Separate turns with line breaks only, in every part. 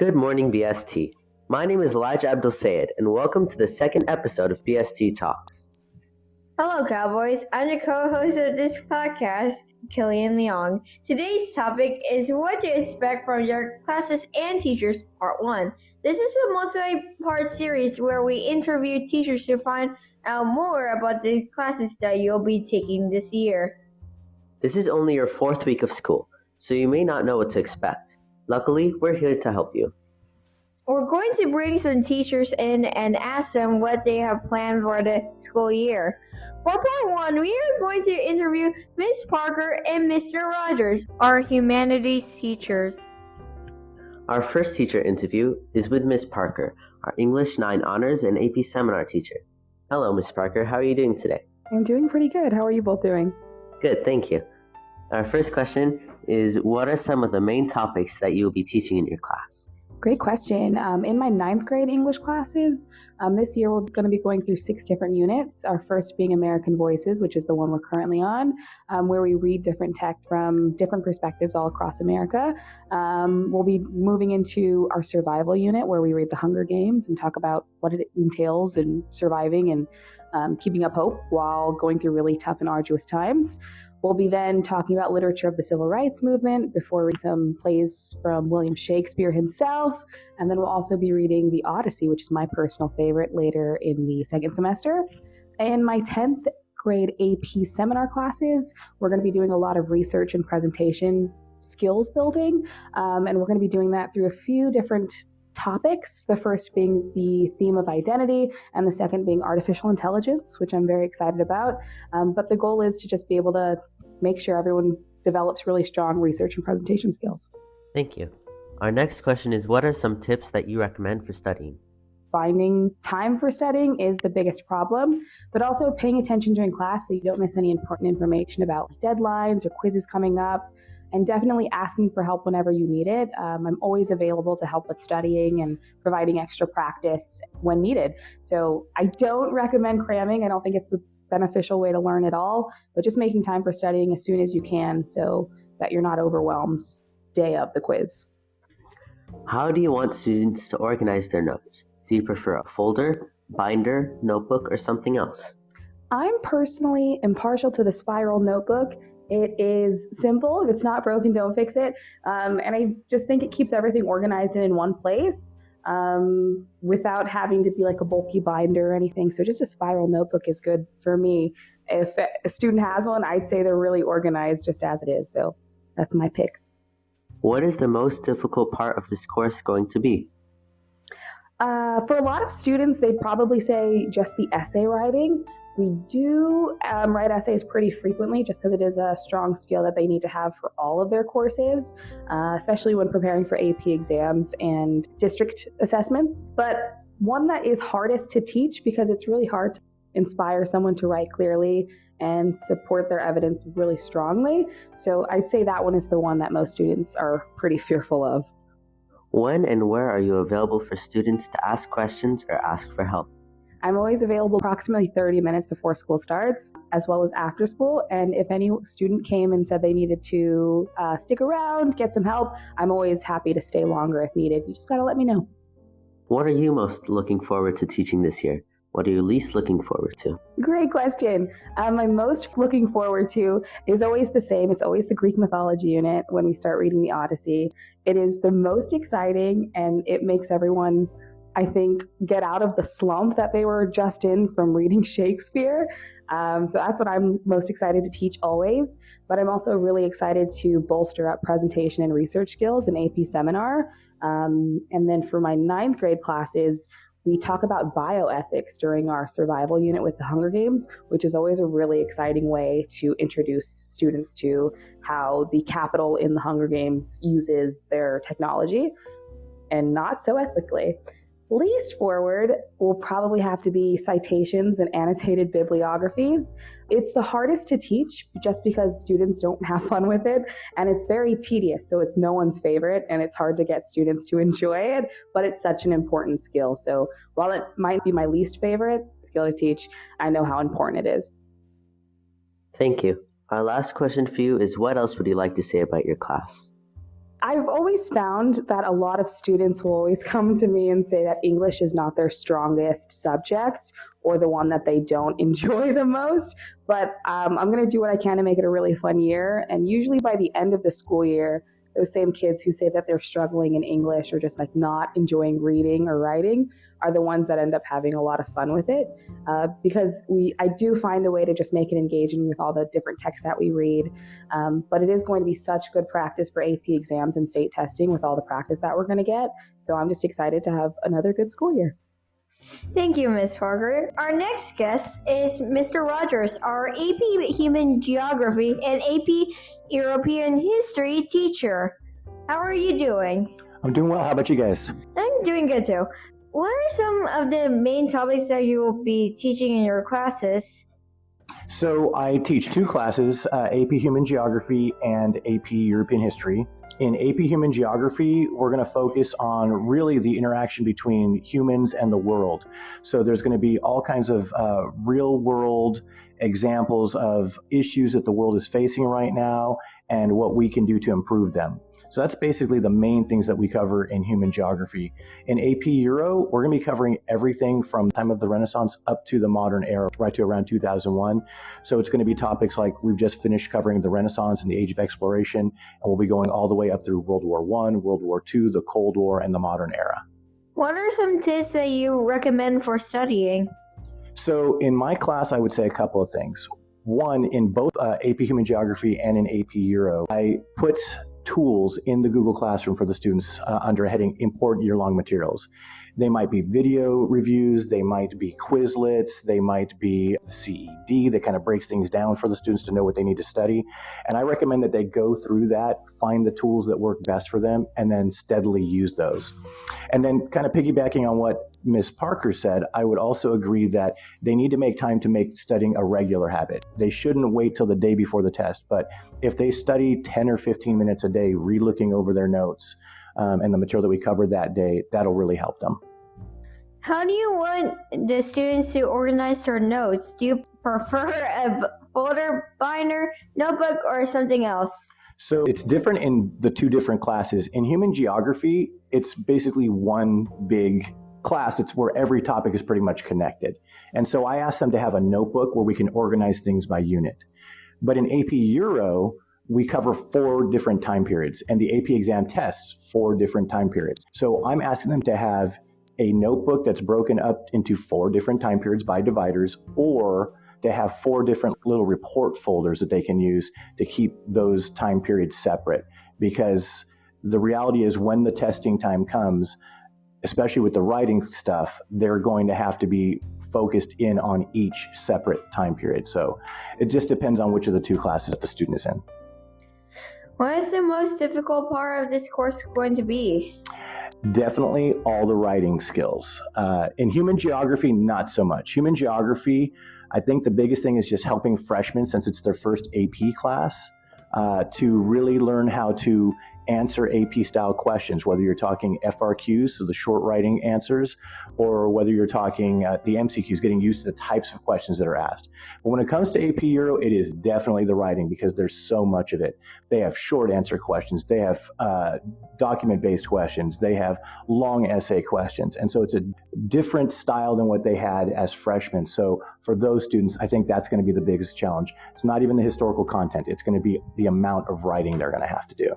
Good morning, BST. My name is Elijah Abdul Sayed, and welcome to the second episode of BST Talks.
Hello, Cowboys. I'm the co-host of this podcast, Killian Leong. Today's topic is what to expect from your classes and teachers, Part 1. This is a multi-part series where we interview teachers to find out more about the classes that you'll be taking this year.
This is only your fourth week of school, so you may not know what to expect. Luckily, we're here to help you.
We're going to bring some teachers in and ask them what they have planned for the school year. For Part 1, we are going to interview Ms. Parker and Mr. Rodgers, our humanities teachers.
Our first teacher interview is with Ms. Parker, our English 9 Honors and AP Seminar teacher. Hello, Ms. Parker. How are you doing today?
I'm doing pretty good. How are you both doing?
Good, thank you. Our first question is, what are some of the main topics that you will be teaching in your class?
Great question. In my 9th grade English classes, this year we're going to be going through 6 different units. Our first being American Voices, which is the one we're currently on, where we read different text from different perspectives all across America. We'll be moving into our survival unit, where we read The Hunger Games and talk about what it entails in surviving and keeping up hope while going through really tough and arduous times. We'll be then talking about literature of the Civil Rights Movement before reading some plays from William Shakespeare himself. And then we'll also be reading The Odyssey, which is my personal favorite, later in the second semester. In my 10th grade AP seminar classes, we're going to be doing a lot of research and presentation skills building. And we're going to be doing that through a few different topics, the first being the theme of identity and the second being artificial intelligence, which I'm very excited about. But the goal is to just be able to make sure everyone develops really strong research and presentation skills.
Thank you. Our next question is, what are some tips that you recommend for studying?
Finding time for studying is the biggest problem, but also paying attention during class so you don't miss any important information about deadlines or quizzes coming up. And definitely asking for help whenever you need it. I'm always available to help with studying and providing extra practice when needed. So I don't recommend cramming. I don't think it's a beneficial way to learn at all, but just making time for studying as soon as you can so that you're not overwhelmed day of the quiz.
How do you want students to organize their notes? Do you prefer a folder, binder, notebook, or something else?
I'm personally impartial to the spiral notebook. It is simple. If it's not broken, don't fix it. And I just think it keeps everything organized and in one place without having to be like a bulky binder or anything. So just a spiral notebook is good for me. If a student has one, I'd say they're really organized just as it is. So that's my pick.
What is the most difficult part of this course going to be?
For a lot of students, they'd probably say just the essay writing. We do write essays pretty frequently just because it is a strong skill that they need to have for all of their courses, especially when preparing for AP exams and district assessments. But one that is hardest to teach because it's really hard to inspire someone to write clearly and support their evidence really strongly. So I'd say that one is the one that most students are pretty fearful of.
When and where are you available for students to ask questions or ask for help?
I'm always available approximately 30 minutes before school starts, as well as after school. And if any student came and said they needed to stick around, get some help, I'm always happy to stay longer if needed. You just got to let me know.
What are you most looking forward to teaching this year? What are you least looking forward to?
Great question. I'm most looking forward to is always the same. It's always the Greek mythology unit when we start reading the Odyssey. It is the most exciting, and it makes everyone, I think, get out of the slump that they were just in from reading Shakespeare. So that's what I'm most excited to teach always. But I'm also really excited to bolster up presentation and research skills in AP Seminar. And then for my 9th grade classes, we talk about bioethics during our survival unit with the Hunger Games, which is always a really exciting way to introduce students to how the Capitol in the Hunger Games uses their technology and not so ethically. Least forward will probably have to be citations and annotated bibliographies. It's the hardest to teach just because students don't have fun with it, and it's very tedious, so it's no one's favorite, and it's hard to get students to enjoy it, but it's such an important skill. So while it might be my least favorite skill to teach, I know how important it is.
Thank you. Our last question for you is, what else would you like to say about your class?
I've always found that a lot of students will always come to me and say that English is not their strongest subject or the one that they don't enjoy the most. But I'm going to do what I can to make it a really fun year. And usually by the end of the school year, those same kids who say that they're struggling in English or just like not enjoying reading or writing are the ones that end up having a lot of fun with it, because I do find a way to just make it engaging with all the different texts that we read. But it is going to be such good practice for AP exams and state testing with all the practice that we're going to get. So I'm just excited to have another good school year.
Thank you, Ms. Parker. Our next guest is Mr. Rodgers, our AP Human Geography and AP European History teacher. How are you doing?
I'm doing well. How about you guys?
I'm doing good too. What are some of the main topics that you will be teaching in your classes?
So I teach two classes, AP Human Geography and AP European History. In AP Human Geography, we're going to focus on really the interaction between humans and the world. So there's going to be all kinds of real world examples of issues that the world is facing right now and what we can do to improve them. So that's basically the main things that we cover in human geography. In AP Euro, we're going to be covering everything from the time of the Renaissance up to the modern era, right to around 2001. So it's going to be topics like we've just finished covering the Renaissance and the Age of Exploration, and we'll be going all the way up through World War I, World War II, the Cold War, and the modern era.
What are some tips that you recommend for studying?
So in my class, I would say a couple of things. One, in both AP Human Geography and in AP Euro, I put tools in the Google Classroom for the students under a heading Important Year-Long Materials. They might be video reviews, they might be Quizlets, they might be the CED that kind of breaks things down for the students to know what they need to study. And I recommend that they go through that, find the tools that work best for them, and then steadily use those. And then kind of piggybacking on what Ms. Parker said, I would also agree that they need to make time to make studying a regular habit. They shouldn't wait till the day before the test, but if they study 10 or 15 minutes a day, re-looking over their notes and the material that we covered that day, that'll really help them.
How do you want the students to organize their notes? Do you prefer a folder, binder, notebook, or something else?
So it's different in the two different classes. In human geography, it's basically one big class. It's where every topic is pretty much connected. And so I asked them to have a notebook where we can organize things by unit. But in AP Euro, we cover 4 different time periods, and the AP exam tests 4 different time periods. So I'm asking them to have a notebook that's broken up into 4 different time periods by dividers, or to have 4 different little report folders that they can use to keep those time periods separate. Because the reality is when the testing time comes, especially with the writing stuff, they're going to have to be focused in on each separate time period. So it just depends on which of the 2 classes the student is in.
What is the most difficult part of this course going to be?
Definitely all the writing skills. In human geography, not so much. Human geography, I think the biggest thing is just helping freshmen, since it's their first AP class, to really learn how to answer AP style questions, whether you're talking FRQs, so the short writing answers, or whether you're talking the MCQs, getting used to the types of questions that are asked. But when it comes to AP Euro, it is definitely the writing, because there's so much of it. They have short answer questions, they have document-based questions, they have long essay questions, and so it's a different style than what they had as freshmen. So for those students, I think that's going to be the biggest challenge. It's not even the historical content, it's going to be the amount of writing they're going to have to do.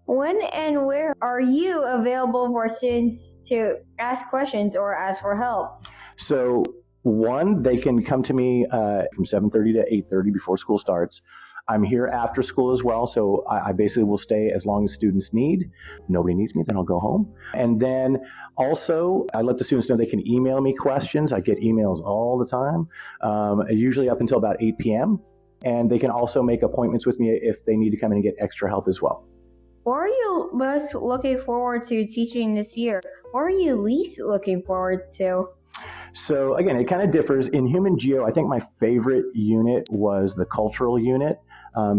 When and where are you available for students to ask questions or ask for help?
So one, they can come to me from 7:30 to 8:30 before school starts. I'm here after school as well, so I basically will stay as long as students need. If nobody needs me, then I'll go home. And then also, I let the students know they can email me questions. I get emails all the time, usually up until about 8 p.m. And they can also make appointments with me if they need to come in and get extra help as well.
What are you most looking forward to teaching this year? What are you least looking forward to?
So again, it kind of differs. In Human Geo, I think my favorite unit was the cultural unit,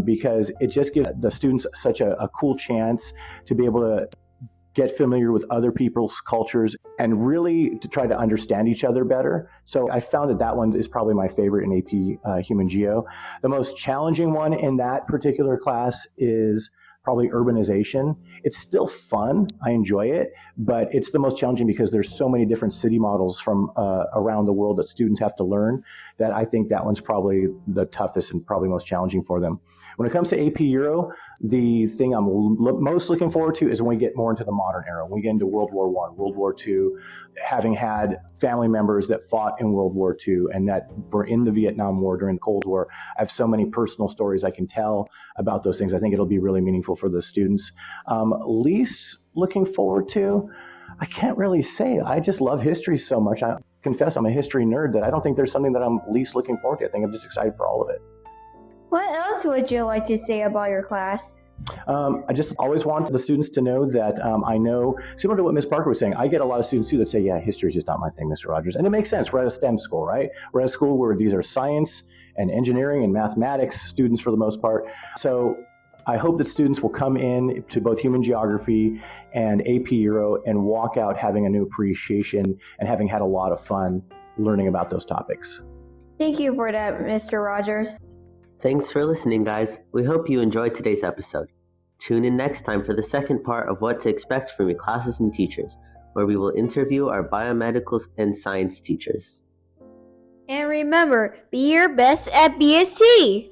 because it just gives the students such a cool chance to be able to get familiar with other people's cultures and really to try to understand each other better. So I found that one is probably my favorite in AP Human Geo. The most challenging one in that particular class is probably urbanization. It's still fun. I enjoy it, but it's the most challenging because there's so many different city models from around the world that students have to learn that I think that one's probably the toughest and probably most challenging for them. When it comes to AP Euro, the thing I'm most looking forward to is when we get more into the modern era, when we get into World War I, World War II, having had family members that fought in World War II and that were in the Vietnam War during the Cold War. I have so many personal stories I can tell about those things. I think it'll be really meaningful for the students. Least looking forward to, I can't really say. I just love history so much. I confess I'm a history nerd that I don't think there's something that I'm least looking forward to. I think I'm just excited for all of it.
What else would you like to say about your class?
I just always want the students to know that I know, similar to what Ms. Parker was saying, I get a lot of students too that say, yeah, history is just not my thing, Mr. Rodgers. And it makes sense. We're at a STEM school, right? We're at a school where these are science and engineering and mathematics students for the most part. So I hope that students will come in to both human geography and AP Euro and walk out having a new appreciation and having had a lot of fun learning about those topics.
Thank you for that, Mr. Rodgers.
Thanks for listening, guys. We hope you enjoyed today's episode. Tune in next time for the second part of what to expect from your classes and teachers, where we will interview our biomedical and science teachers.
And remember, be your best at BST!